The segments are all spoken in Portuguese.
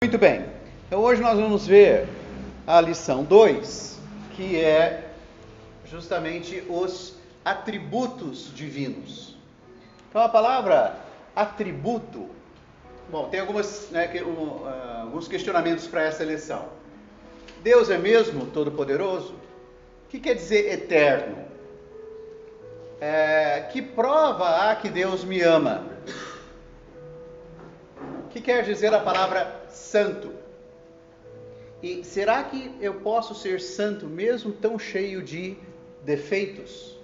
Muito bem, então hoje nós vamos ver a lição 2, que é justamente os atributos divinos. Então a palavra atributo, bom, tem alguns questionamentos para essa lição. Deus é mesmo todo-poderoso? O que quer dizer eterno? Que prova há que Deus me ama? O que quer dizer a palavra santo? E será que eu posso ser santo mesmo tão cheio de defeitos?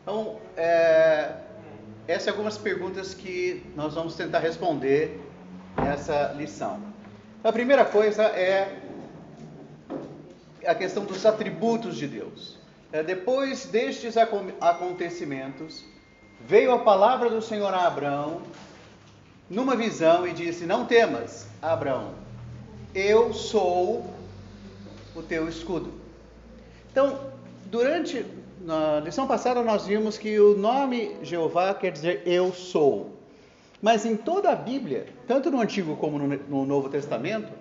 Então, essas são algumas perguntas que nós vamos tentar responder nessa lição. A primeira coisa é a questão dos atributos de Deus. Depois destes acontecimentos, veio a palavra do Senhor a Abrão numa visão e disse: não temas, Abrão, eu sou o teu escudo. Então, na lição passada nós vimos que o nome Jeová quer dizer eu sou. Mas em toda a Bíblia, tanto no Antigo como no Novo Testamento,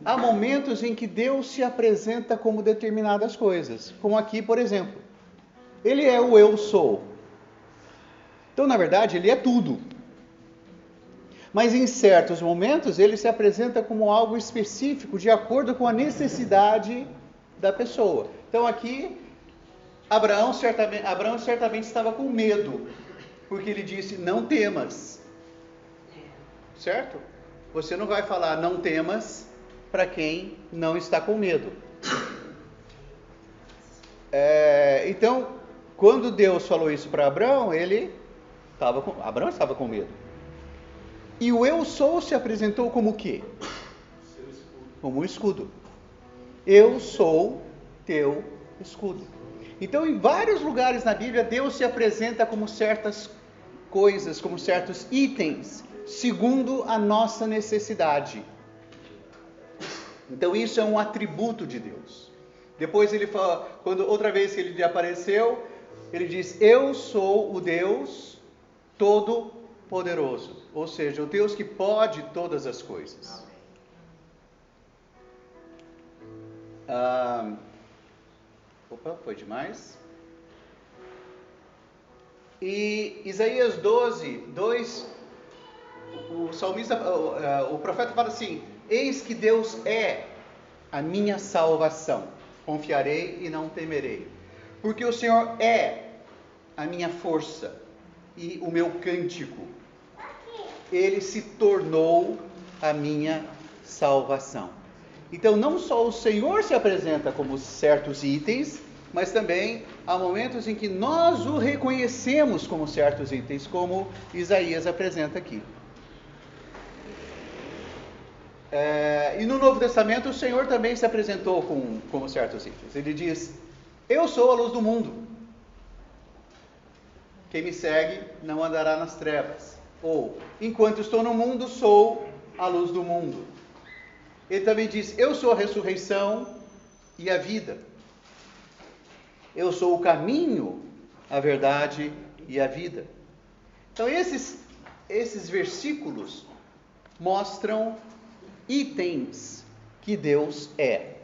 há momentos em que Deus se apresenta como determinadas coisas. Como aqui, por exemplo. Ele é o eu sou. Então, na verdade, ele é tudo. Mas em certos momentos ele se apresenta como algo específico, de acordo com a necessidade da pessoa. Então aqui, Abraão certamente estava com medo, porque ele disse: não temas. Certo? Você não vai falar não temas para quem não está com medo. Então, quando Deus falou isso para Abraão, Abraão estava com medo. E o eu sou se apresentou como o quê? Como um escudo. Eu sou teu escudo. Então, em vários lugares na Bíblia, Deus se apresenta como certas coisas, como certos itens, segundo a nossa necessidade. Então, isso é um atributo de Deus. Depois ele fala, outra vez que ele lhe apareceu, ele diz: eu sou o Deus Todo-Poderoso. Ou seja, o Deus que pode todas as coisas. Foi demais. E Isaías 12, 2, o profeta fala assim: eis que Deus é a minha salvação, confiarei e não temerei, porque o Senhor é a minha força e o meu cântico. Ele se tornou a minha salvação. Então, não só o Senhor se apresenta como certos itens, mas também há momentos em que nós o reconhecemos como certos itens, como Isaías apresenta aqui. E no Novo Testamento, o Senhor também se apresentou como certos itens. Ele diz: eu sou a luz do mundo. Quem me segue não andará nas trevas. Ou, enquanto estou no mundo, sou a luz do mundo. Ele também diz: eu sou a ressurreição e a vida. Eu sou o caminho, a verdade e a vida. Então, esses versículos mostram itens que Deus é.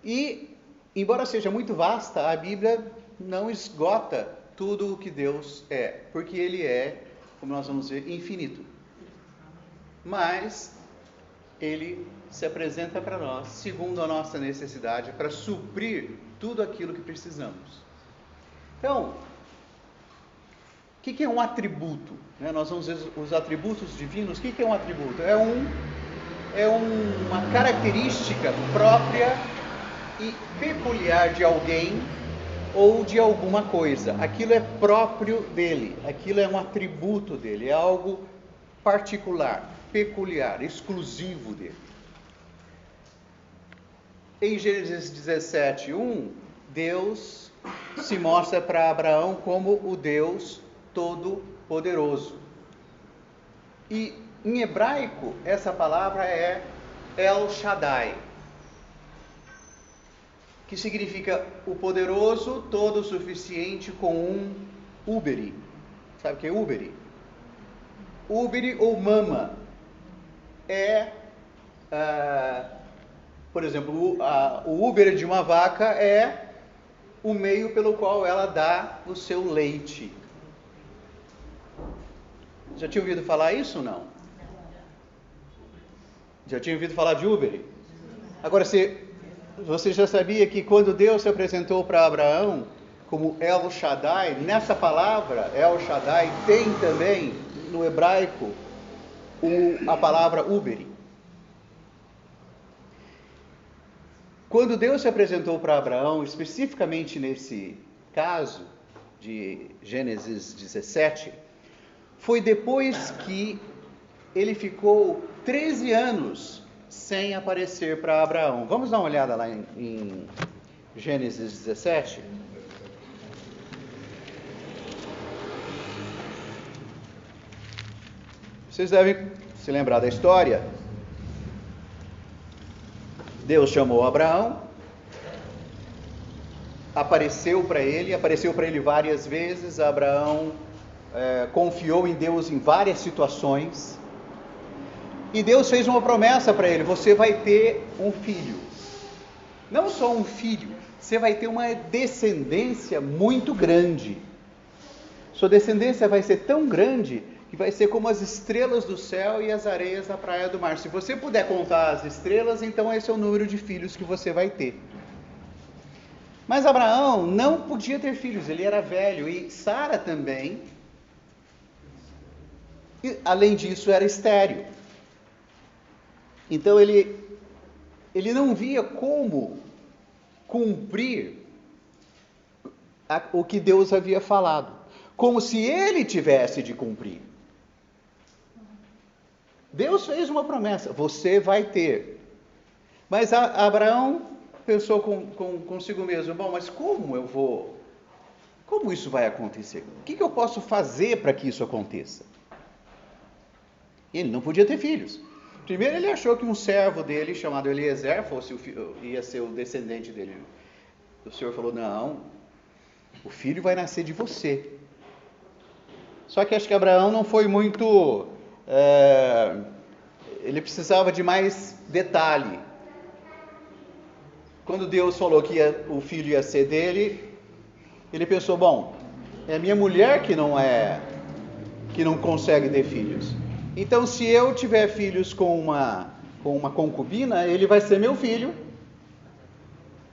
E, embora seja muito vasta, a Bíblia não esgota tudo o que Deus é, porque Ele é, como nós vamos ver, infinito. Mas Ele se apresenta para nós segundo a nossa necessidade, para suprir tudo aquilo que precisamos. Então, o que é um atributo? Nós vamos ver os atributos divinos. O que é um atributo? É uma característica própria e peculiar de alguém ou de alguma coisa. Aquilo é próprio dele, aquilo é um atributo dele, é algo particular, peculiar, exclusivo dele. Em Gênesis 17:1, Deus se mostra para Abraão como o Deus Todo-Poderoso. E em hebraico, essa palavra é El Shaddai, que significa o poderoso, todo suficiente com um úbere. Sabe o que é úbere? Úbere ou mama. por exemplo, o úbere de uma vaca é o meio pelo qual ela dá o seu leite. Já tinha ouvido falar isso ou não? Já tinha ouvido falar de úbere? Agora, você já sabia que quando Deus se apresentou para Abraão como El Shaddai, nessa palavra, El Shaddai, tem também no hebraico a palavra úbere. Quando Deus se apresentou para Abraão, especificamente nesse caso de Gênesis 17, foi depois que ele ficou 13 anos sem aparecer para Abraão. Vamos dar uma olhada lá em Gênesis 17. Vocês devem se lembrar da história. Deus chamou Abraão, apareceu para ele várias vezes. Abraão confiou em Deus em várias situações. E Deus fez uma promessa para ele: você vai ter um filho. Não só um filho, você vai ter uma descendência muito grande. Sua descendência vai ser tão grande que vai ser como as estrelas do céu e as areias da praia do mar. Se você puder contar as estrelas, então esse é o número de filhos que você vai ter. Mas Abraão não podia ter filhos, ele era velho, e Sara também. E, além disso, era estéril. Então ele não via como cumprir o que Deus havia falado, como se ele tivesse de cumprir. Deus fez uma promessa: você vai ter. Mas Abraão pensou consigo mesmo: bom, mas como isso vai acontecer? O que eu posso fazer para que isso aconteça? Ele não podia ter filhos. Primeiro ele achou que um servo dele, chamado Eliezer, ia ser o descendente dele. O Senhor falou: não, o filho vai nascer de você. Só que acho que Abraão não foi muito... ele precisava de mais detalhe. Quando Deus falou que o filho ia ser dele, ele pensou: bom, é a minha mulher que não consegue ter filhos. Então, se eu tiver filhos com uma concubina, ele vai ser meu filho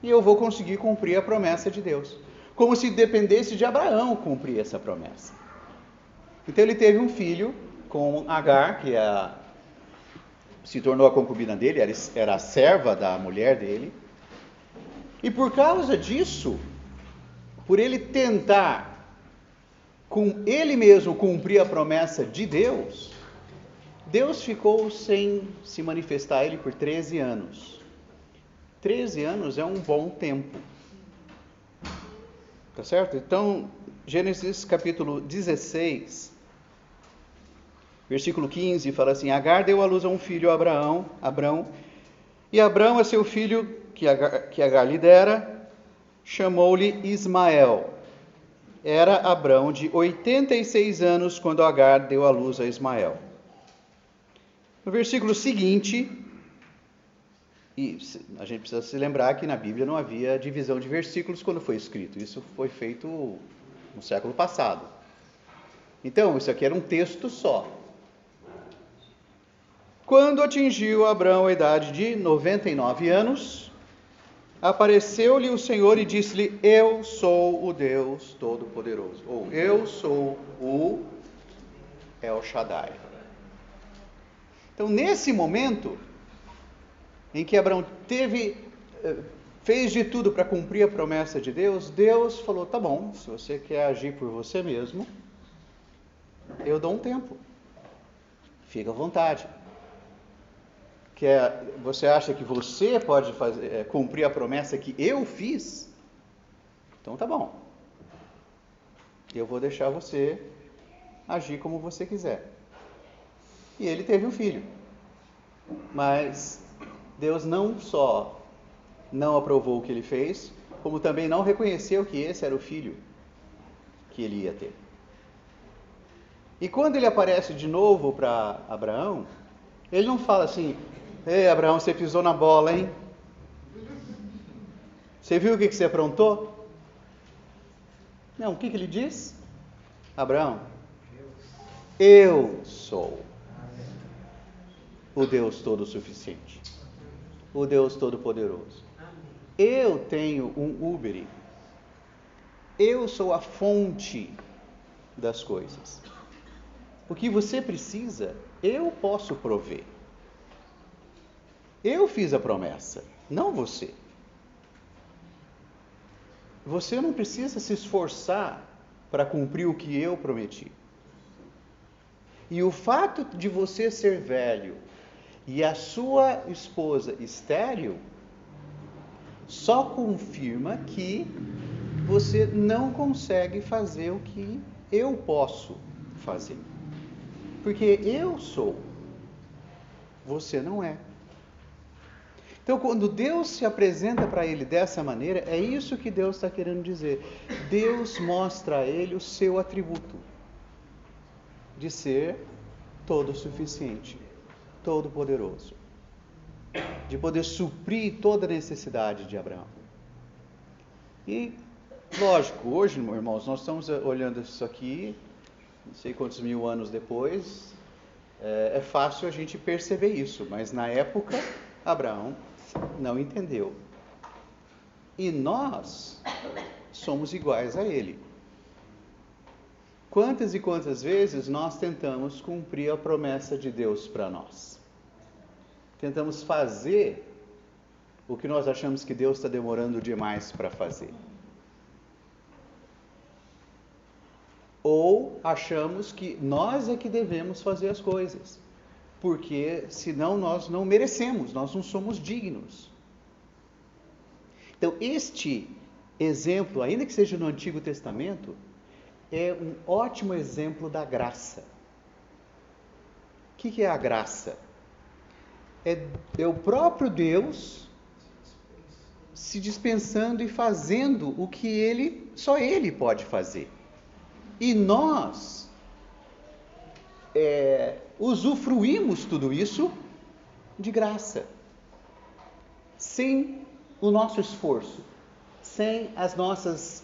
e eu vou conseguir cumprir a promessa de Deus. Como se dependesse de Abraão cumprir essa promessa. Então, ele teve um filho com Agar, que se tornou a concubina dele, era a serva da mulher dele. E por causa disso, por ele tentar com ele mesmo cumprir a promessa de Deus, Deus ficou sem se manifestar a ele por 13 anos. 13 anos é um bom tempo. Tá certo? Então, Gênesis capítulo 16, versículo 15, fala assim: Agar deu à luz a um filho a Abrão, e Abrão, a seu filho, que Agar lhe dera, chamou-lhe Ismael. Era Abrão de 86 anos quando Agar deu à luz a Ismael. No versículo seguinte, e a gente precisa se lembrar que na Bíblia não havia divisão de versículos quando foi escrito. Isso foi feito no século passado. Então, isso aqui era um texto só. Quando atingiu Abrão a idade de 99 anos, apareceu-lhe o Senhor e disse-lhe: eu sou o Deus Todo-Poderoso. Ou eu sou o El Shaddai. Então, nesse momento em que Abraão fez de tudo para cumprir a promessa de Deus, Deus falou: tá bom, se você quer agir por você mesmo, eu dou um tempo. Fica à vontade. Você acha que você pode cumprir a promessa que eu fiz? Então tá bom. Eu vou deixar você agir como você quiser. E ele teve um filho. Mas Deus não só não aprovou o que ele fez, como também não reconheceu que esse era o filho que ele ia ter. E quando ele aparece de novo para Abraão, Ele não fala assim: ei, Abraão, você pisou na bola, hein? Você viu o que você aprontou? Não, o que ele diz? Abraão, eu sou o Deus Todo-Suficiente, o Deus Todo-Poderoso. Eu tenho um Uber. Eu sou a fonte das coisas. O que você precisa, eu posso prover. Eu fiz a promessa, não você. Você não precisa se esforçar para cumprir o que eu prometi. E o fato de você ser velho e a sua esposa estéril só confirma que você não consegue fazer o que eu posso fazer. Porque eu sou, você não é. Então, quando Deus se apresenta para ele dessa maneira, é isso que Deus está querendo dizer. Deus mostra a ele o seu atributo de ser todo-suficiente, todo-poderoso, de poder suprir toda a necessidade de Abraão. E, lógico, hoje, irmãos, nós estamos olhando isso aqui, não sei quantos mil anos depois, é fácil a gente perceber isso, mas na época, Abraão não entendeu. E nós somos iguais a ele. Quantas e quantas vezes nós tentamos cumprir a promessa de Deus para nós? Tentamos fazer o que nós achamos que Deus está demorando demais para fazer. Ou achamos que nós é que devemos fazer as coisas, porque senão nós não merecemos, nós não somos dignos. Então, este exemplo, ainda que seja no Antigo Testamento, é um ótimo exemplo da graça. O que é a graça? É o próprio Deus se dispensando e fazendo o que só Ele pode fazer. E nós usufruímos tudo isso de graça, sem o nosso esforço, sem as nossas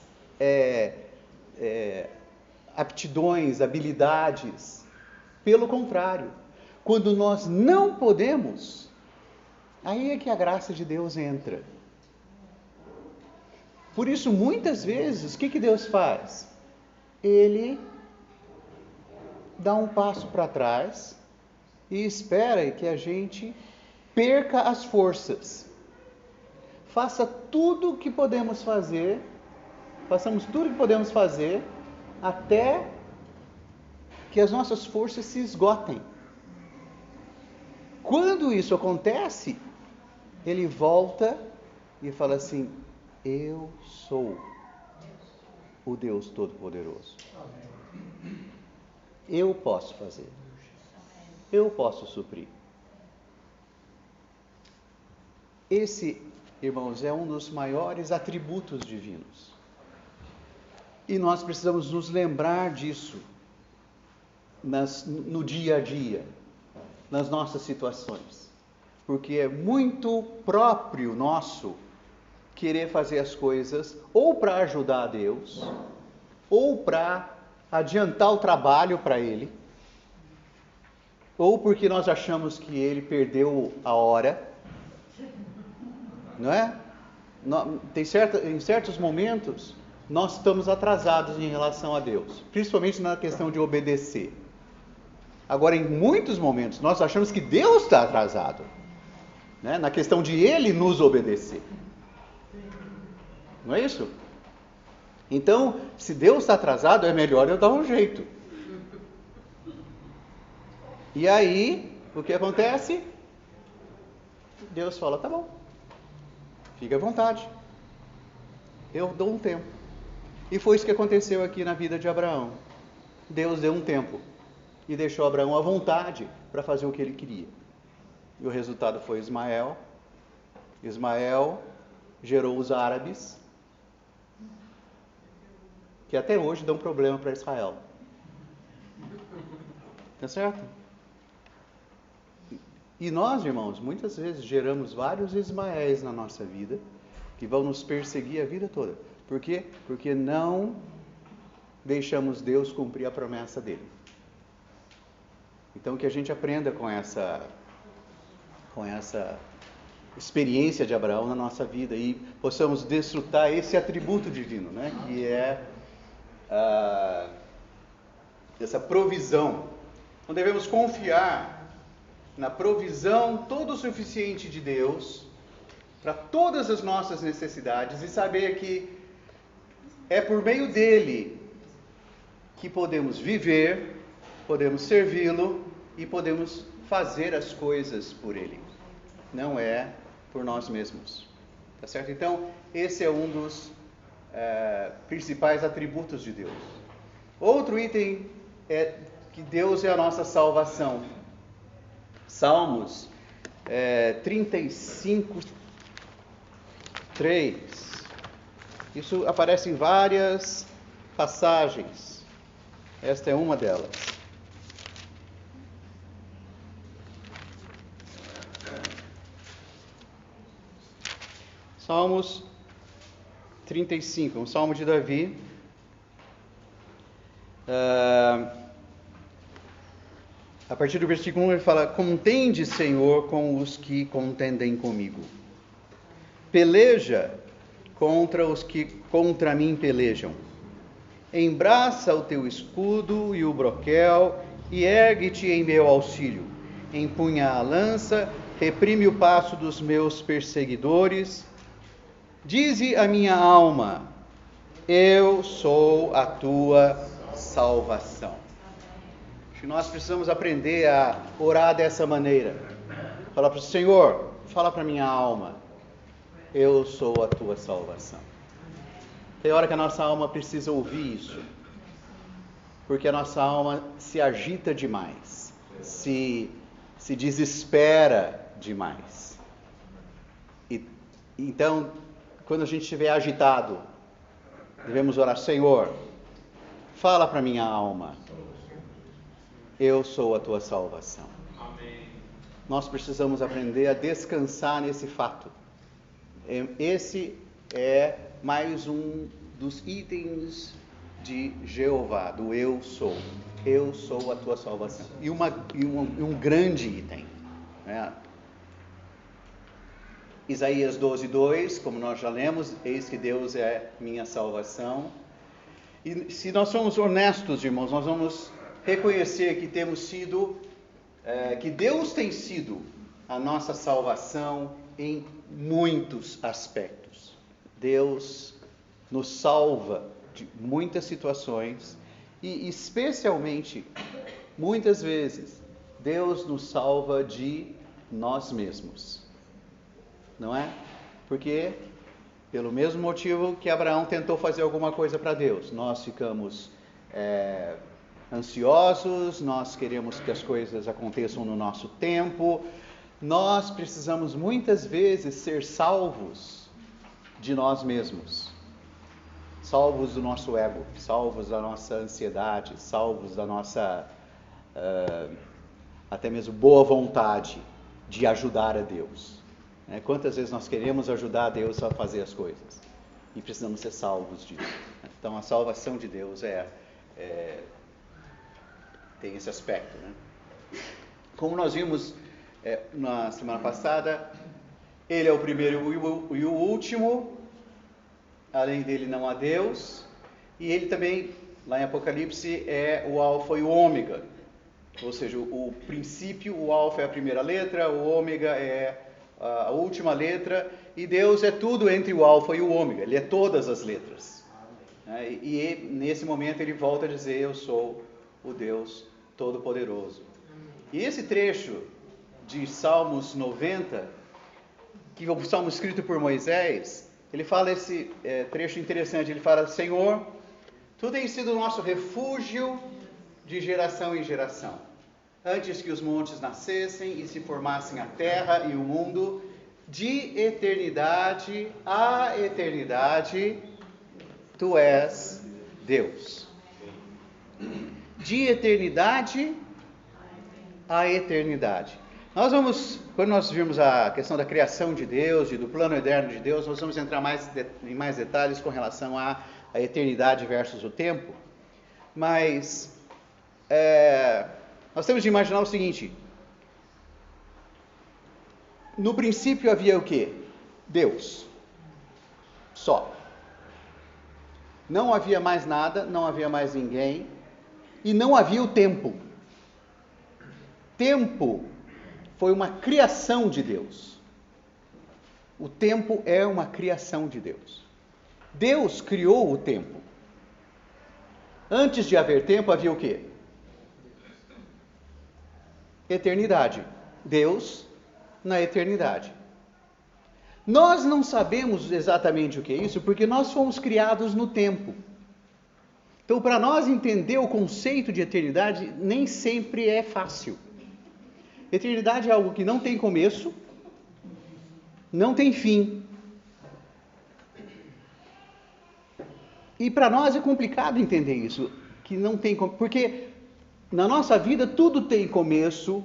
aptidões, habilidades. Pelo contrário, quando nós não podemos, aí é que a graça de Deus entra. Por isso, muitas vezes, o que Deus faz? Ele dá um passo para trás e espera que a gente perca as forças. Faça tudo o que podemos fazer, façamos tudo o que podemos fazer, até que as nossas forças se esgotem. Quando isso acontece, ele volta e fala assim: eu sou o Deus Todo-Poderoso. Eu posso fazer. Eu posso suprir. Esse, irmãos, é um dos maiores atributos divinos. E nós precisamos nos lembrar disso no dia a dia, nas nossas situações. Porque é muito próprio nosso querer fazer as coisas ou para ajudar a Deus, ou para adiantar o trabalho para Ele, ou porque nós achamos que Ele perdeu a hora, não é? Em certos momentos, nós estamos atrasados em relação a Deus, principalmente na questão de obedecer. Agora, em muitos momentos, nós achamos que Deus está atrasado, né? Na questão de Ele nos obedecer. Não é isso? Então, se Deus está atrasado, é melhor eu dar um jeito. E aí, o que acontece? Deus fala: tá bom, fique à vontade, eu dou um tempo. E foi isso que aconteceu aqui na vida de Abraão. Deus deu um tempo e deixou Abraão à vontade para fazer o que ele queria. E o resultado foi Ismael. Ismael gerou os árabes, que até hoje dão problema para Israel. Tá certo? E nós, irmãos, muitas vezes geramos vários Ismaéis na nossa vida, que vão nos perseguir a vida toda. Por quê? Porque não deixamos Deus cumprir a promessa dele. Então que a gente aprenda com essa experiência de Abraão na nossa vida e possamos desfrutar esse atributo divino, né? Que é essa provisão. Então devemos confiar na provisão todo suficiente de Deus para todas as nossas necessidades e saber que é por meio dele que podemos viver, podemos servi-lo e podemos fazer as coisas por ele. Não é por nós mesmos. Tá certo? Então, esse é um dos principais atributos de Deus. Outro item é que Deus é a nossa salvação. Salmos 35, 3. Isso aparece em várias passagens. Esta é uma delas. Salmos 35, um salmo de Davi. A partir do versículo 1 ele fala: contende, Senhor, com os que contendem comigo. Peleja contra os que contra mim pelejam. Embraça o teu escudo e o broquel e ergue-te em meu auxílio. Empunha a lança, reprime o passo dos meus perseguidores. Dize a minha alma: eu sou a tua salvação. Acho que nós precisamos aprender a orar dessa maneira. Falar para o Senhor, fala para minha alma: eu sou a tua salvação. Tem hora que a nossa alma precisa ouvir isso, porque a nossa alma se agita demais, se desespera demais. Então, quando a gente estiver agitado, devemos orar: Senhor, fala para minha alma, eu sou a tua salvação. Amém. Nós precisamos aprender a descansar nesse fato. Esse é mais um dos itens de Jeová, do eu sou. Eu sou a tua salvação. E um grande item, né? Isaías 12:2, como nós já lemos: eis que Deus é minha salvação. E se nós somos honestos, irmãos, nós vamos reconhecer que que Deus tem sido a nossa salvação em muitos aspectos. Deus nos salva de muitas situações e especialmente, muitas vezes, Deus nos salva de nós mesmos. Não é? Porque, pelo mesmo motivo que Abraão tentou fazer alguma coisa para Deus, nós ficamos ansiosos, nós queremos que as coisas aconteçam no nosso tempo. Nós precisamos muitas vezes ser salvos de nós mesmos, salvos do nosso ego, salvos da nossa ansiedade, salvos da nossa até mesmo boa vontade de ajudar a Deus. Quantas vezes nós queremos ajudar a Deus a fazer as coisas e precisamos ser salvos disso. Então a salvação de Deus tem esse aspecto, né? Como nós vimos na semana passada, Ele é o primeiro e o último, além dele não há Deus, e Ele também, lá em Apocalipse, é o alfa e o ômega, ou seja, o princípio, o alfa é a primeira letra, o ômega é a última letra, e Deus é tudo entre o alfa e o ômega, Ele é todas as letras. E nesse momento Ele volta a dizer: eu sou o Deus Todo-Poderoso. E esse trecho de Salmos 90, que é o salmo escrito por Moisés, ele fala esse trecho interessante. Ele fala: Senhor, Tu tens sido o nosso refúgio de geração em geração. Antes que os montes nascessem e se formassem a terra e o mundo, de eternidade a eternidade, Tu és Deus. De eternidade a eternidade. Quando nós virmos a questão da criação de Deus e do plano eterno de Deus, nós vamos entrar em mais detalhes com relação à eternidade versus o tempo. Mas nós temos de imaginar o seguinte: no princípio havia o quê? Deus. Só. Não havia mais nada, não havia mais ninguém, e não havia o tempo. Tempo foi uma criação de Deus. O tempo é uma criação de Deus. Deus criou o tempo. Antes de haver tempo, havia o quê? Eternidade. Deus na eternidade. Nós não sabemos exatamente o que é isso, porque nós fomos criados no tempo. Então, para nós entender o conceito de eternidade, nem sempre é fácil. Eternidade é algo que não tem começo, não tem fim. E para nós é complicado entender isso, que não tem, porque na nossa vida tudo tem começo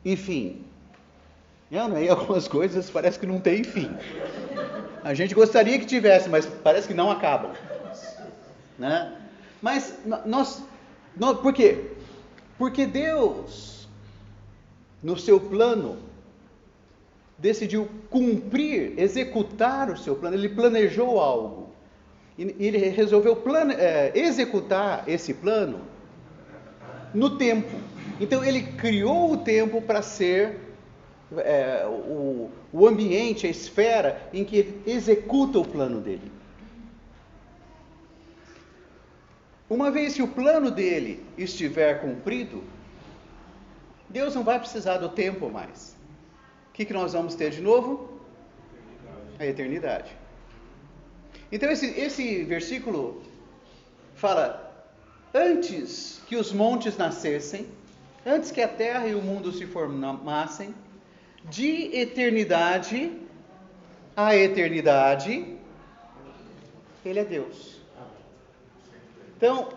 e fim. Aí algumas coisas parece que não tem fim. A gente gostaria que tivesse, mas parece que não acabam. Né? Mas por quê? Porque Deus, no seu plano, decidiu cumprir, executar o seu plano. Ele planejou algo. E ele resolveu executar esse plano no tempo. Então ele criou o tempo para ser o ambiente, a esfera em que ele executa o plano dele. Uma vez que o plano dele estiver cumprido, Deus não vai precisar do tempo mais. O que nós vamos ter de novo? A eternidade. Então esse versículo fala: antes que os montes nascessem, antes que a terra e o mundo se formassem, de eternidade a eternidade, Ele é Deus. Então,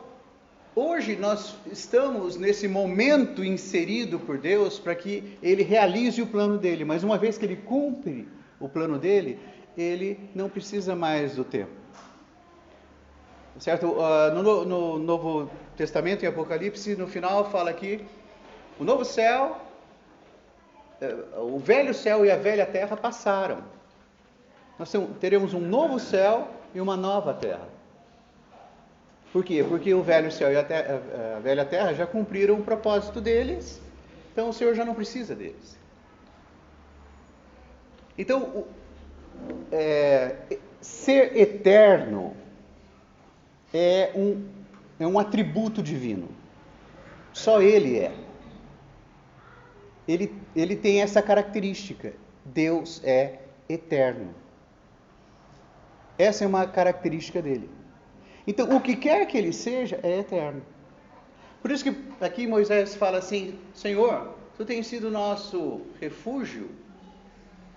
hoje nós estamos nesse momento inserido por Deus para que Ele realize o plano dele. Mas uma vez que Ele cumpre o plano dele, Ele não precisa mais do tempo. Certo? No Novo Testamento, em Apocalipse, no final fala que o novo céu, o velho céu e a velha terra passaram. Nós teremos um novo céu e uma nova terra. Por quê? Porque o velho céu e a velha terra já cumpriram o propósito deles, então o Senhor já não precisa deles. Então, ser eterno é um atributo divino. Só Ele é. Ele tem essa característica. Deus é eterno. Essa é uma característica dele. Então, o que quer que ele seja é eterno. Por isso que aqui Moisés fala assim: Senhor, Tu tens sido nosso refúgio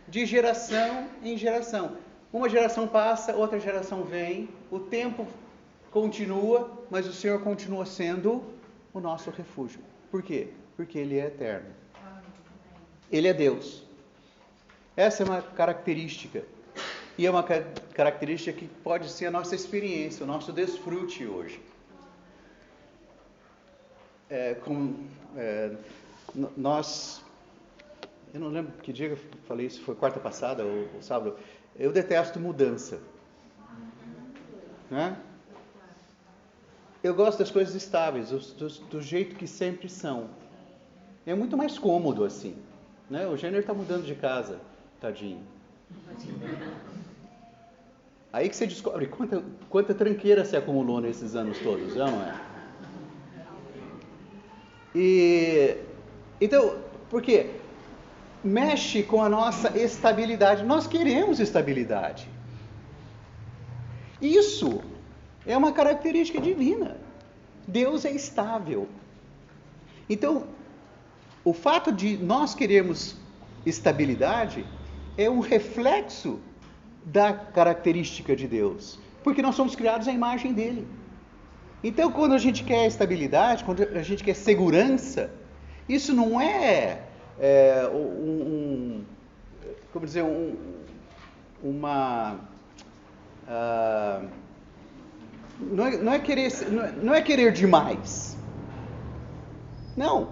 de geração em geração. Uma geração passa, outra geração vem, o tempo continua, mas o Senhor continua sendo o nosso refúgio. Por quê? Porque Ele é eterno. Ele é Deus. Essa é uma característica. E é uma característica que pode ser a nossa experiência, o nosso desfrute hoje. Eu não lembro que dia eu falei isso, foi quarta passada ou sábado. Eu detesto mudança. Né? Eu gosto das coisas estáveis, do jeito que sempre são. É muito mais cômodo assim. Né? O Jenner está mudando de casa, tadinho. Aí que você descobre quanta tranqueira se acumulou nesses anos todos, não é? Então, por quê? Mexe com a nossa estabilidade. Nós queremos estabilidade. Isso é uma característica divina. Deus é estável. Então, o fato de nós queremos estabilidade é um reflexo da característica de Deus, porque nós somos criados à imagem dele. Então, quando a gente quer estabilidade, quando a gente quer segurança, isso não é como dizer, não é querer demais. Não.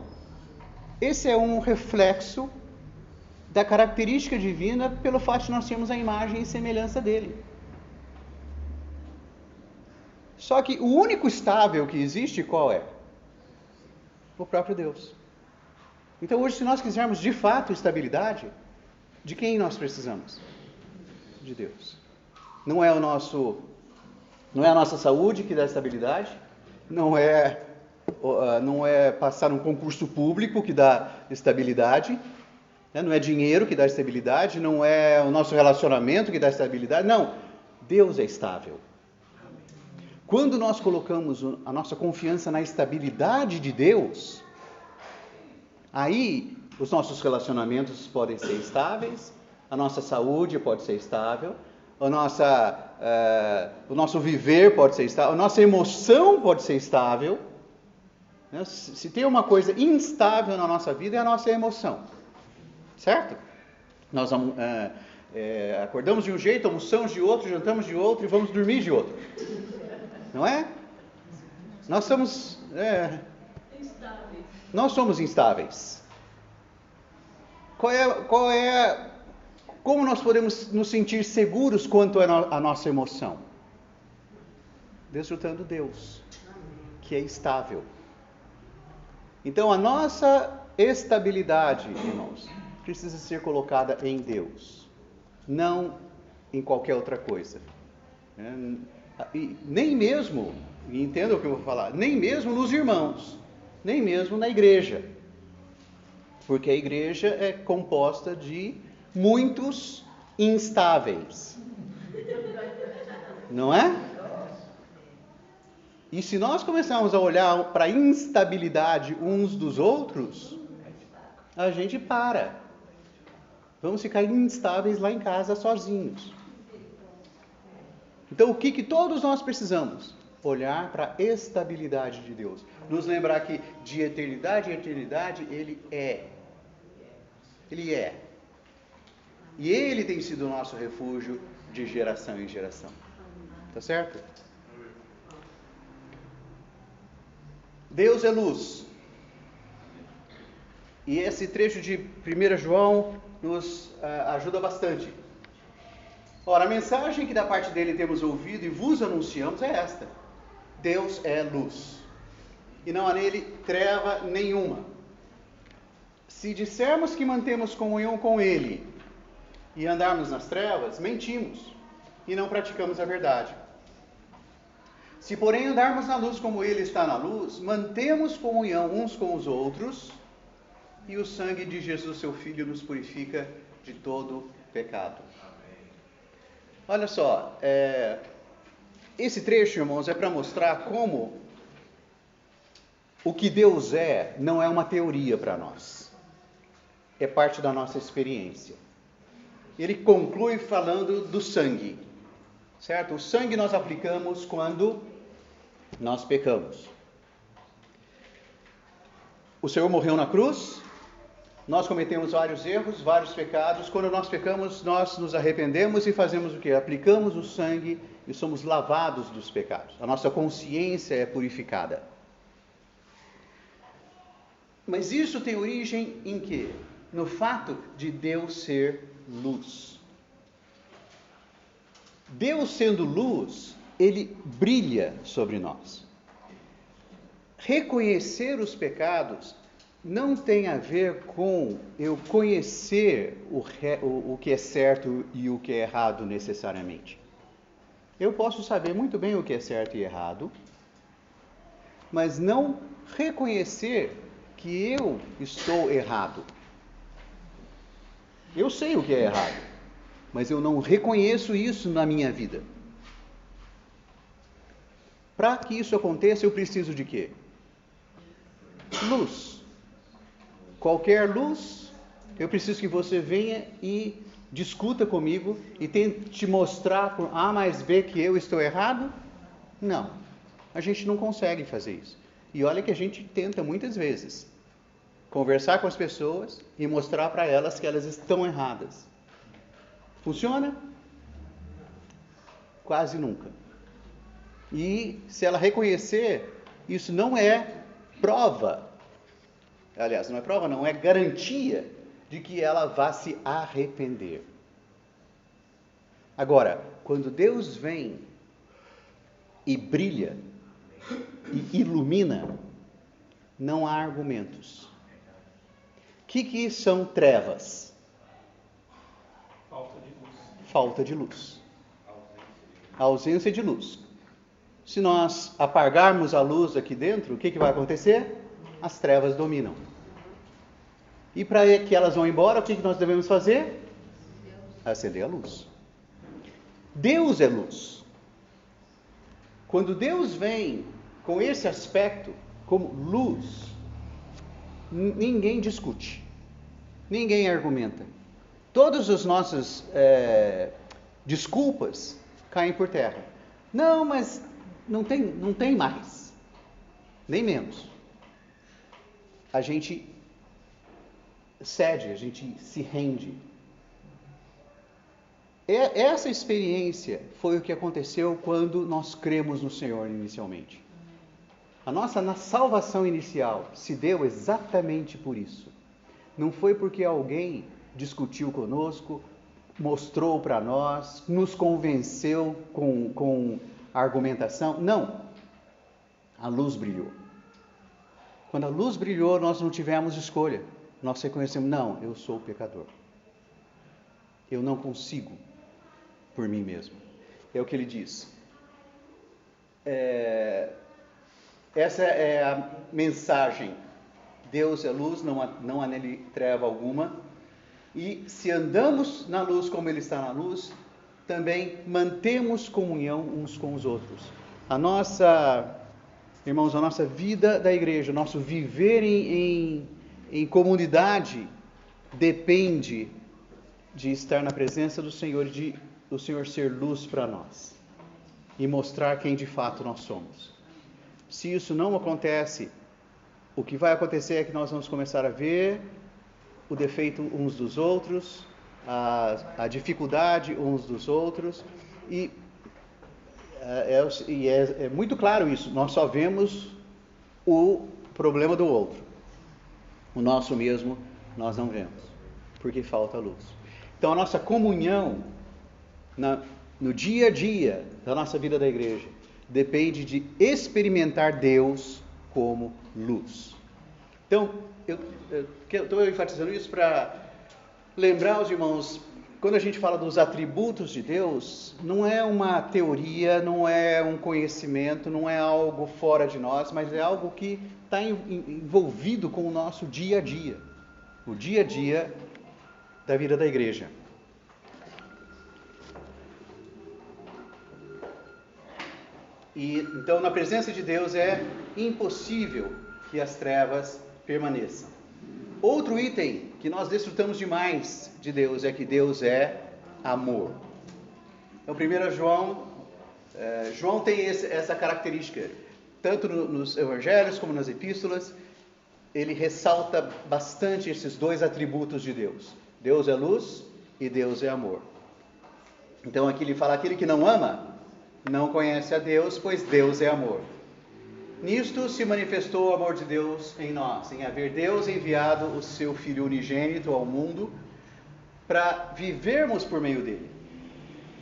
Esse é um reflexo da característica divina pelo fato de nós termos a imagem e semelhança dele. Só que o único estável que existe, qual é? O próprio Deus. Então hoje, se nós quisermos de fato estabilidade, de quem nós precisamos? De Deus. Não é a nossa saúde que dá estabilidade, não é passar um concurso público que dá estabilidade, não é dinheiro que dá estabilidade, não é o nosso relacionamento que dá estabilidade, não. Deus é estável. Quando nós colocamos a nossa confiança na estabilidade de Deus, aí os nossos relacionamentos podem ser estáveis, a nossa saúde pode ser estável, o nosso viver pode ser estável, a nossa emoção pode ser estável. Se tem uma coisa instável na nossa vida, é a nossa emoção. Certo? Nós acordamos de um jeito, almoçamos de outro, jantamos de outro e vamos dormir de outro. Não é? Nós somos instáveis. Como nós podemos nos sentir seguros quanto à nossa emoção? Desfrutando Deus, que é estável. Então a nossa estabilidade, irmãos, precisa ser colocada em Deus, não em qualquer outra coisa. E nem mesmo, entenda o que eu vou falar, nem mesmo nos irmãos, nem mesmo na igreja. Porque a igreja é composta de muitos instáveis. Não é? E se nós começarmos a olhar para a instabilidade uns dos outros, a gente para. Vamos ficar instáveis lá em casa sozinhos. Então, o que todos nós precisamos? Olhar para a estabilidade de Deus. Nos lembrar que de eternidade em eternidade Ele é. Ele é. E Ele tem sido o nosso refúgio de geração em geração. Tá certo? Deus é luz. E esse trecho de 1 João nos ajuda bastante. Ora, a mensagem que da parte dele temos ouvido e vos anunciamos é esta: Deus é luz, e não há nele treva nenhuma. Se dissermos que mantemos comunhão com ele e andarmos nas trevas, mentimos e não praticamos a verdade. Se, porém, andarmos na luz como ele está na luz, mantemos comunhão uns com os outros, e o sangue de Jesus, seu Filho, nos purifica de todo pecado. Olha só, esse trecho, irmãos, é para mostrar como o que Deus é não é uma teoria para nós. É parte da nossa experiência. Ele conclui falando do sangue, certo? O sangue nós aplicamos quando nós pecamos. O Senhor morreu na cruz, nós cometemos vários erros, vários pecados. Quando nós pecamos, nós nos arrependemos e fazemos o quê? Aplicamos o sangue e somos lavados dos pecados. A nossa consciência é purificada. Mas isso tem origem em quê? No fato de Deus ser luz. Deus sendo luz, Ele brilha sobre nós. Reconhecer os pecados não tem a ver com eu conhecer o que é certo e o que é errado necessariamente. Eu posso saber muito bem o que é certo e errado, mas não reconhecer que eu estou errado. Eu sei o que é errado, mas eu não reconheço isso na minha vida. Para que isso aconteça, eu preciso de quê? Luz. Qualquer luz, eu preciso que você venha e discuta comigo e tente mostrar por A mais B que eu estou errado. Não, a gente não consegue fazer isso. E olha que a gente tenta muitas vezes. conversar com as pessoas e mostrar para elas que elas estão erradas. Funciona? Quase nunca. E se ela reconhecer, isso não é prova. Aliás, não é prova, não é garantia de que ela vá se arrepender. Agora, quando Deus vem e brilha e ilumina, não há argumentos. O que são trevas? Falta de luz. A ausência de luz. Se nós apagarmos a luz aqui dentro, o que vai acontecer? As trevas dominam. E para que elas vão embora, o que nós devemos fazer? Acender a luz. Deus é luz. Quando Deus vem com esse aspecto, como luz, ninguém discute, ninguém argumenta. Todas as nossas desculpas caem por terra. Não, mas não tem mais, nem menos. A gente cede, a gente se rende. Essa experiência foi o que aconteceu quando nós cremos no Senhor inicialmente. A nossa salvação inicial se deu exatamente por isso. Não foi porque alguém discutiu conosco, mostrou para nós, nos convenceu com argumentação. Não. A luz brilhou. Quando a luz brilhou, nós não tivemos escolha. Nós reconhecemos, não, eu sou pecador. Eu não consigo por mim mesmo. É o que ele diz. Essa é a mensagem. Deus é luz, não há nele treva alguma. E se andamos na luz como ele está na luz, também mantemos comunhão uns com os outros. Irmãos, a nossa vida da igreja, o nosso viver em comunidade depende de estar na presença do Senhor e de o Senhor ser luz para nós e mostrar quem de fato nós somos. Se isso não acontece, o que vai acontecer é que nós vamos começar a ver o defeito uns dos outros, a dificuldade uns dos outros, e é muito claro isso, nós só vemos o problema do outro. O nosso mesmo nós não vemos, porque falta luz. Então a nossa comunhão no dia a dia da nossa vida da igreja depende de experimentar Deus como luz. Então, eu estou enfatizando isso para lembrar os irmãos, quando a gente fala dos atributos de Deus, não é uma teoria, não é um conhecimento, não é algo fora de nós, mas é algo que está envolvido com o nosso dia a dia, o dia a dia da vida da igreja. E então, na presença de Deus é impossível que as trevas permaneçam. Outro item que nós desfrutamos demais de Deus é que Deus é amor. Então, 1 João tem essa característica, tanto nos evangelhos como nas epístolas, ele ressalta bastante esses dois atributos de Deus. Deus é luz e Deus é amor. Então aqui ele fala, aquele que não ama, não conhece a Deus, pois Deus é amor. Nisto se manifestou o amor de Deus em nós, em haver Deus enviado o seu Filho unigênito ao mundo para vivermos por meio dele.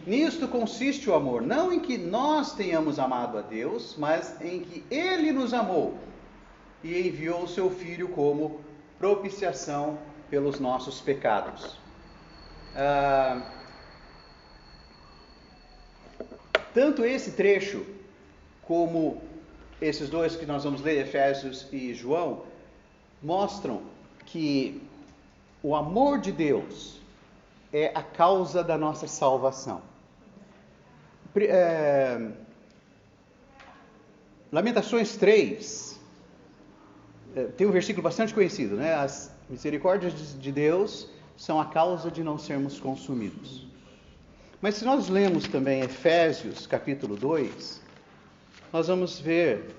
Nisto consiste o amor, não em que nós tenhamos amado a Deus, mas em que Ele nos amou e enviou o seu Filho como propiciação pelos nossos pecados. Tanto esse trecho como esses dois que nós vamos ler, Efésios e João, mostram que o amor de Deus é a causa da nossa salvação. Lamentações 3, tem um versículo bastante conhecido, né? As misericórdias de Deus são a causa de não sermos consumidos. Mas se nós lemos também Efésios capítulo 2, nós vamos ver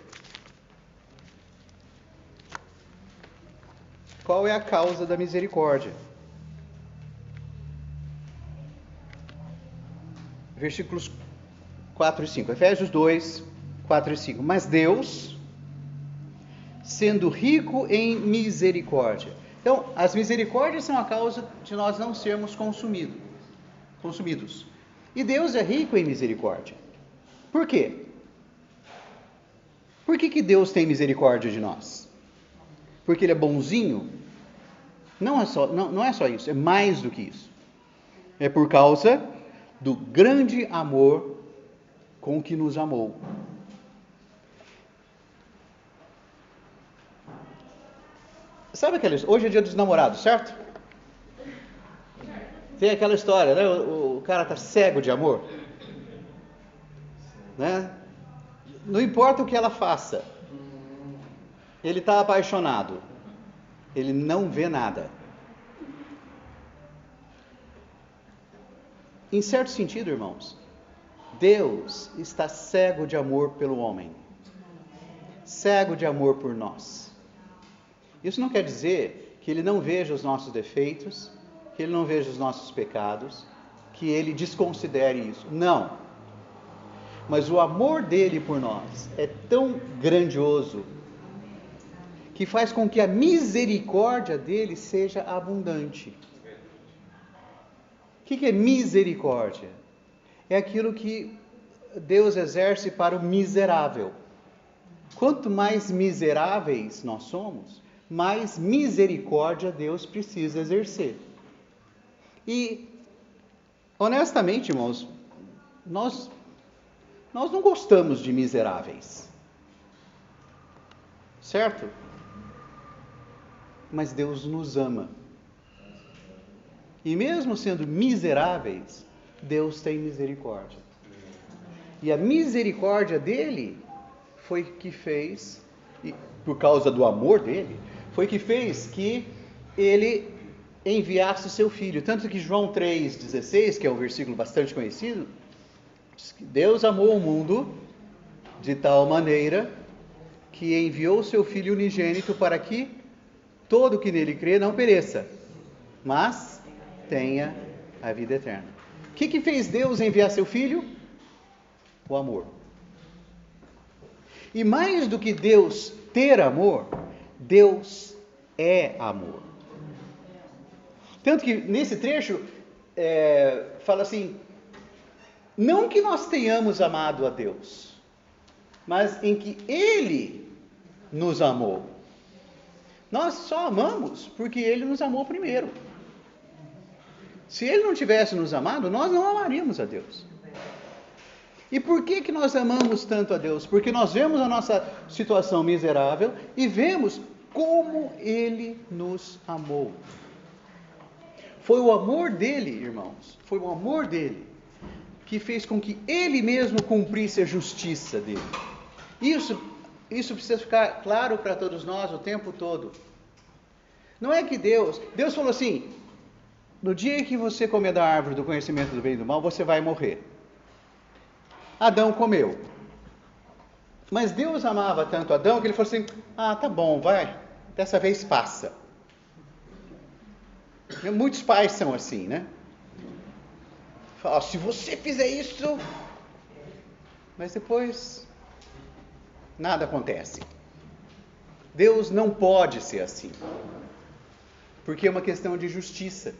qual é a causa da misericórdia. Versículos 4 e 5. Efésios 2, 4 e 5. Mas Deus, sendo rico em misericórdia. Então, as misericórdias são a causa de nós não sermos consumidos. E Deus é rico em misericórdia. Por quê? Por que Deus tem misericórdia de nós? Porque Ele é bonzinho? Não é só isso, é mais do que isso. É por causa do grande amor com que nos amou. Sabe hoje é dia dos namorados, certo? Tem aquela história, né? O cara tá cego de amor, né? Não importa o que ela faça, ele está apaixonado, ele não vê nada. Em certo sentido, irmãos, Deus está cego de amor pelo homem, cego de amor por nós. Isso não quer dizer que Ele não veja os nossos defeitos, que Ele não veja os nossos pecados, que Ele desconsidere isso. Não. Mas o amor dele por nós é tão grandioso que faz com que a misericórdia dele seja abundante. O que é misericórdia? É aquilo que Deus exerce para o miserável. Quanto mais miseráveis nós somos, mais misericórdia Deus precisa exercer. E, honestamente, irmãos, nós não gostamos de miseráveis. Certo? Mas Deus nos ama. E mesmo sendo miseráveis, Deus tem misericórdia. E a misericórdia dele foi que fez, e por causa do amor dele, foi que fez que ele enviasse seu filho. Tanto que João 3,16, que é um versículo bastante conhecido, Deus amou o mundo de tal maneira que enviou seu Filho unigênito para que todo que nele crê não pereça, mas tenha a vida eterna. O que fez Deus enviar seu Filho? O amor. E mais do que Deus ter amor, Deus é amor. Tanto que nesse trecho fala assim, não que nós tenhamos amado a Deus, mas em que Ele nos amou. Nós só amamos porque Ele nos amou primeiro. Se Ele não tivesse nos amado, nós não amaríamos a Deus. E por que nós amamos tanto a Deus? Porque nós vemos a nossa situação miserável e vemos como Ele nos amou. Foi o amor dele, irmãos, foi o amor dele que fez com que Ele mesmo cumprisse a justiça dele. Isso precisa ficar claro para todos nós o tempo todo. Não é que Deus falou assim, no dia que você comer da árvore do conhecimento do bem e do mal, você vai morrer. Adão comeu. Mas Deus amava tanto Adão que ele falou assim, tá bom, vai, dessa vez passa. Muitos pais são assim, né? Fala, se você fizer isso, mas depois nada acontece. Deus não pode ser assim, porque é uma questão de justiça.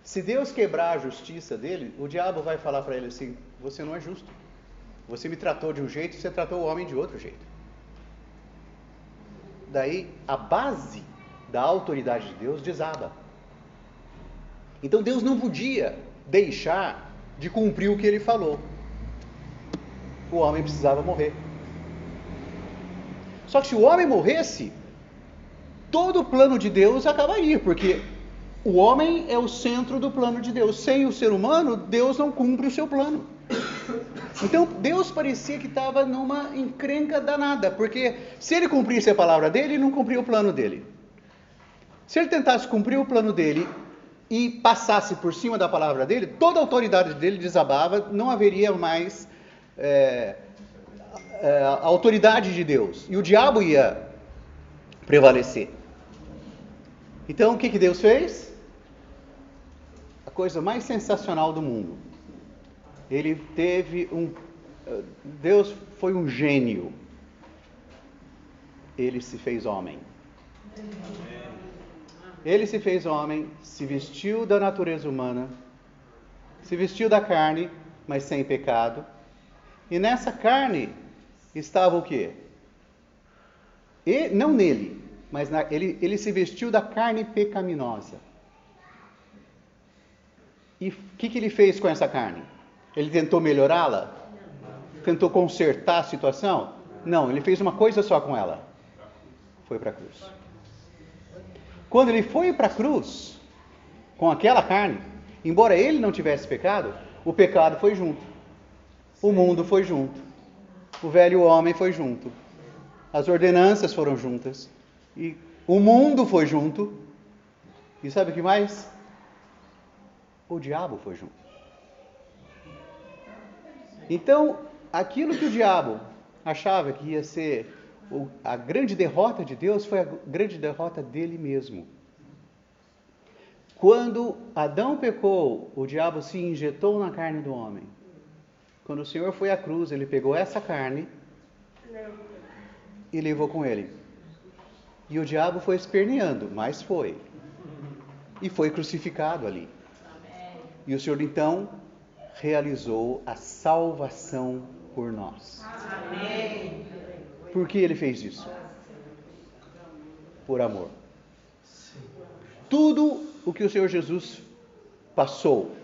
Se Deus quebrar a justiça dele, o diabo vai falar para ele assim, você não é justo. Você me tratou de um jeito, você tratou o homem de outro jeito. Daí a base da autoridade de Deus desaba. Então Deus não podia deixar de cumprir o que ele falou. O homem precisava morrer. Só que se o homem morresse, todo o plano de Deus acabaria, porque o homem é o centro do plano de Deus. Sem o ser humano, Deus não cumpre o seu plano. Então Deus parecia que estava numa encrenca danada, porque se ele cumprisse a palavra dele, ele não cumpria o plano dele. Se ele tentasse cumprir o plano dele e passasse por cima da palavra dele, toda a autoridade dele desabava, não haveria mais a autoridade de Deus, e o diabo ia prevalecer. Então, o que Deus fez? A coisa mais sensacional do mundo. Deus foi um gênio. Ele se fez homem. Ele se fez homem, se vestiu da natureza humana, se vestiu da carne, mas sem pecado. E nessa carne estava o quê? Não nele, mas ele se vestiu da carne pecaminosa. E o que ele fez com essa carne? Ele tentou melhorá-la? Tentou consertar a situação? Não, ele fez uma coisa só com ela. Foi para a cruz. Quando ele foi para a cruz, com aquela carne, embora ele não tivesse pecado, o pecado foi junto. O mundo foi junto. O velho homem foi junto. As ordenanças foram juntas. E o mundo foi junto. E sabe o que mais? O diabo foi junto. Então, aquilo que o diabo achava que ia ser a grande derrota de Deus, foi a grande derrota dele mesmo. Quando Adão pecou, o diabo se injetou na carne do homem. Quando o Senhor foi à cruz, ele pegou essa carne e levou com ele. E o diabo foi esperneando, mas foi. E foi crucificado ali. E o Senhor então realizou a salvação por nós. Amém. Por que ele fez isso? Por amor. Tudo o que o Senhor Jesus passou,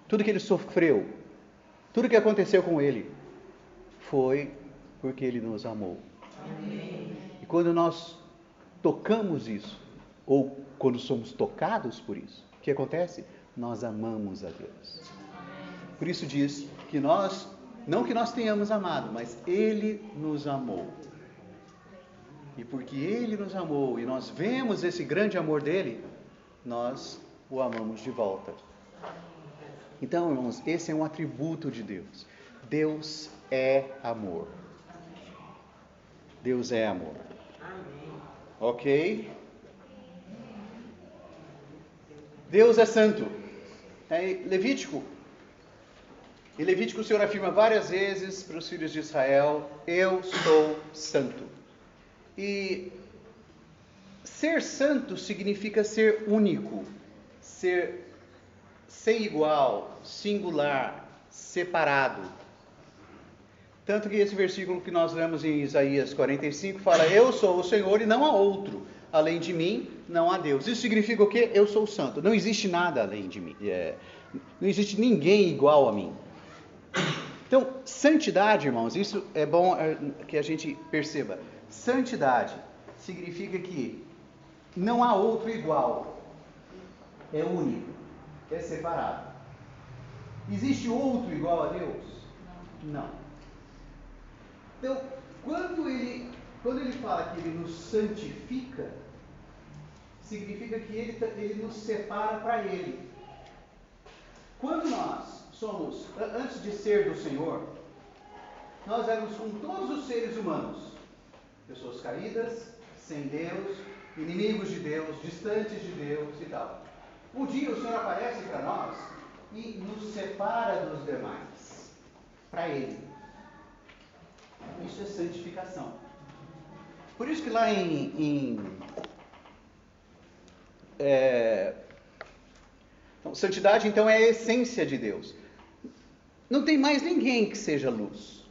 tudo que ele sofreu, tudo que aconteceu com ele, foi porque ele nos amou. Amém. E quando nós tocamos isso, ou quando somos tocados por isso, o que acontece? Nós amamos a Deus. Por isso diz que não que nós tenhamos amado, mas Ele nos amou. E porque Ele nos amou e nós vemos esse grande amor dele, nós o amamos de volta. Então, irmãos, esse é um atributo de Deus. Deus é amor. Deus é amor. Ok? Deus é santo. Em Levítico o Senhor afirma várias vezes para os filhos de Israel: eu sou santo. E ser santo significa ser único, ser sem igual, singular, separado. Tanto que esse versículo que nós lemos em Isaías 45 fala: eu sou o Senhor e não há outro. Além de mim, não há Deus. Isso significa o quê? Eu sou santo. Não existe nada além de mim. Não existe ninguém igual a mim. Então, santidade, irmãos, isso é bom que a gente perceba. Santidade significa que não há outro igual. É único. É separado. Existe outro igual a Deus? Não. Então, quando ele fala que ele nos santifica, significa que ele nos separa para ele. Quando nós somos, antes de ser do Senhor, nós éramos como todos os seres humanos, pessoas caídas, sem Deus, inimigos de Deus, distantes de Deus e tal. Um dia o Senhor aparece para nós e nos separa dos demais, para Ele. Isso é santificação. Por isso que lá então, santidade então é a essência de Deus. Não tem mais ninguém que seja luz.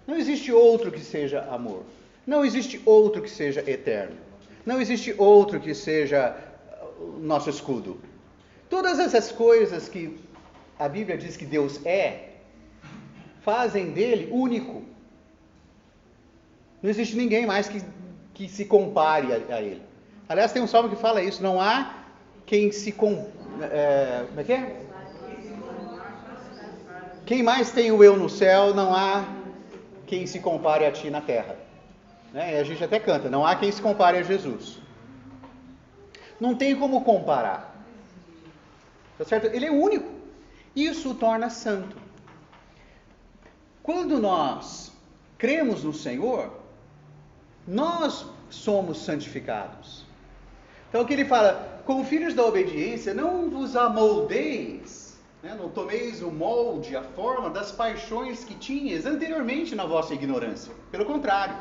Não existe outro que seja amor. Não existe outro que seja eterno. Não existe outro que seja o nosso escudo. Todas essas coisas que a Bíblia diz que Deus é, fazem dele único. Não existe ninguém mais que se compare a ele. Aliás, tem um salmo que fala isso: não há quem se como é que é? Quem mais tem o eu no céu, não há quem se compare a ti na terra. Né? E a gente até canta: não há quem se compare a Jesus. Não tem como comparar. Tá certo? Ele é único. Isso o torna santo. Quando nós cremos no Senhor, nós somos santificados. Então aqui ele fala, como filhos da obediência, não vos amoldeis, né? Não tomeis o molde, a forma das paixões que tinhas anteriormente na vossa ignorância. Pelo contrário,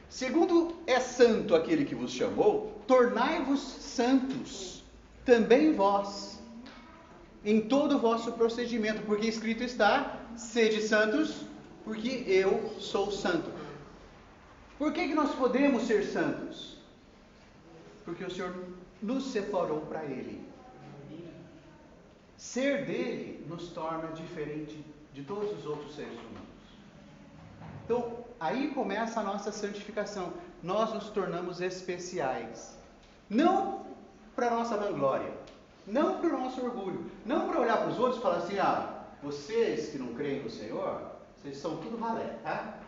segundo é santo aquele que vos chamou, tornai-vos santos, também vós, em todo o vosso procedimento, porque escrito está, sede santos, porque eu sou santo. Por que nós podemos ser santos? Porque o Senhor nos separou para Ele. Ser dele nos torna diferente de todos os outros seres humanos. Então, aí começa a nossa santificação. Nós nos tornamos especiais. Não para a nossa vanglória, não para o nosso orgulho, não para olhar para os outros e falar assim, vocês que não creem no Senhor, vocês são tudo ralé, tá?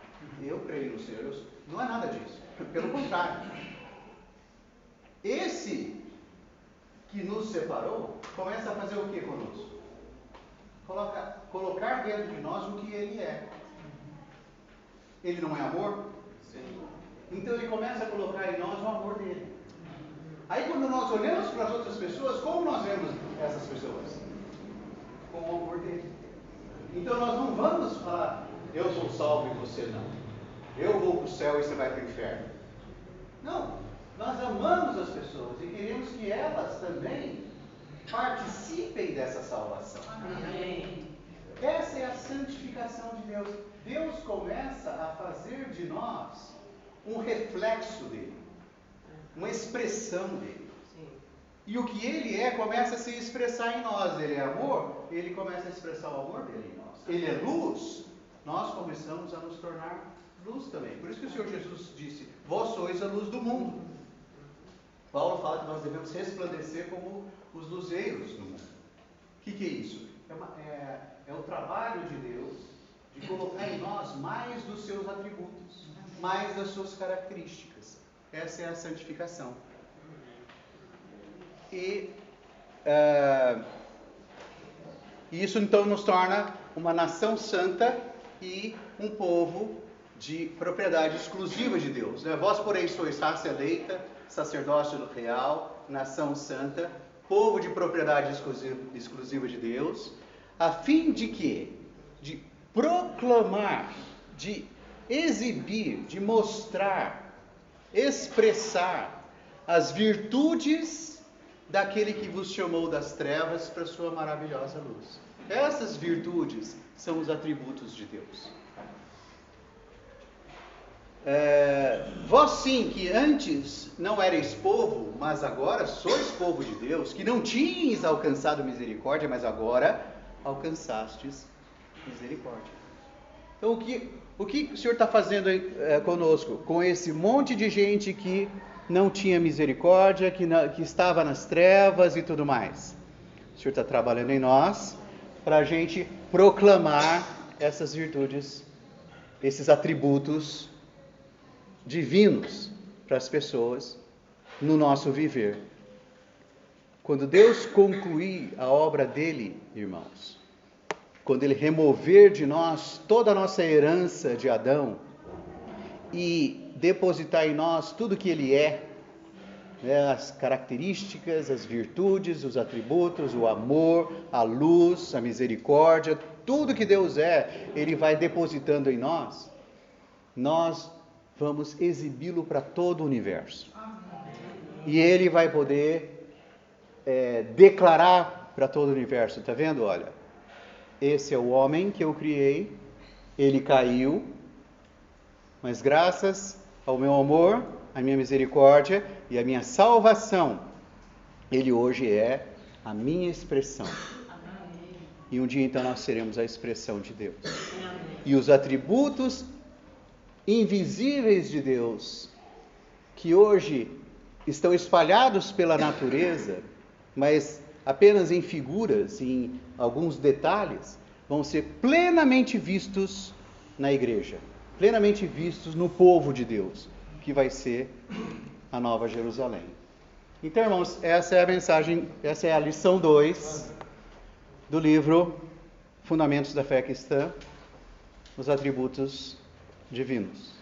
Eu creio no Senhor. Não é nada disso. Pelo contrário. Esse que nos separou, começa a fazer o que conosco? Colocar dentro de nós o que Ele é. Ele não é amor? Sim. Então Ele começa a colocar em nós o amor dele. Aí quando nós olhamos para as outras pessoas, como nós vemos essas pessoas? Com o amor dele. Então nós não vamos falar, eu sou salvo e você não. Eu vou para o céu e você vai para o inferno. Não. Nós amamos as pessoas e queremos que elas também participem dessa salvação. Amém. Essa é a santificação de Deus. Deus começa a fazer de nós um reflexo dele, uma expressão dele. E o que ele é começa a se expressar em nós. Ele é amor, ele começa a expressar o amor dele em nós. Ele é luz, nós começamos a nos tornar luz também. Por isso que o Senhor Jesus disse, vós sois a luz do mundo. Paulo fala que nós devemos resplandecer como os luzeiros do mundo. O que é isso? É o trabalho de Deus de colocar em nós mais dos seus atributos, mais das suas características. Essa é a santificação. E isso então nos torna uma nação santa e um povo de propriedade exclusiva de Deus. Né? Vós, porém, sois raça eleita, sacerdócio real, nação santa, povo de propriedade exclusiva de Deus, a fim de quê? De proclamar, de exibir, de mostrar, expressar as virtudes daquele que vos chamou das trevas para a sua maravilhosa luz. Essas virtudes são os atributos de Deus. Vós sim, que antes não erais povo, mas agora sois povo de Deus, que não tinhas alcançado misericórdia, mas agora alcançastes misericórdia. Então o que o Senhor está fazendo conosco? Com esse monte de gente que não tinha misericórdia, que estava nas trevas e tudo mais. O Senhor está trabalhando em nós para a gente proclamar essas virtudes, esses atributos divinos para as pessoas no nosso viver. Quando Deus concluir a obra dele, irmãos, quando ele remover de nós toda a nossa herança de Adão e depositar em nós tudo que ele é, né, as características, as virtudes, os atributos, o amor, a luz, a misericórdia, tudo que Deus é, ele vai depositando em nós, nós vamos exibi-lo para todo o universo. E ele vai poder declarar para todo o universo, está vendo? Olha, esse é o homem que eu criei, ele caiu, mas graças ao meu amor, à minha misericórdia e à minha salvação, ele hoje é a minha expressão. E um dia então nós seremos a expressão de Deus. E os atributos invisíveis de Deus, que hoje estão espalhados pela natureza, mas apenas em figuras, em alguns detalhes, vão ser plenamente vistos na igreja, plenamente vistos no povo de Deus, que vai ser a Nova Jerusalém. Então, irmãos, essa é a mensagem, essa é a lição 2 do livro Fundamentos da Fé Cristã, os atributos divinos.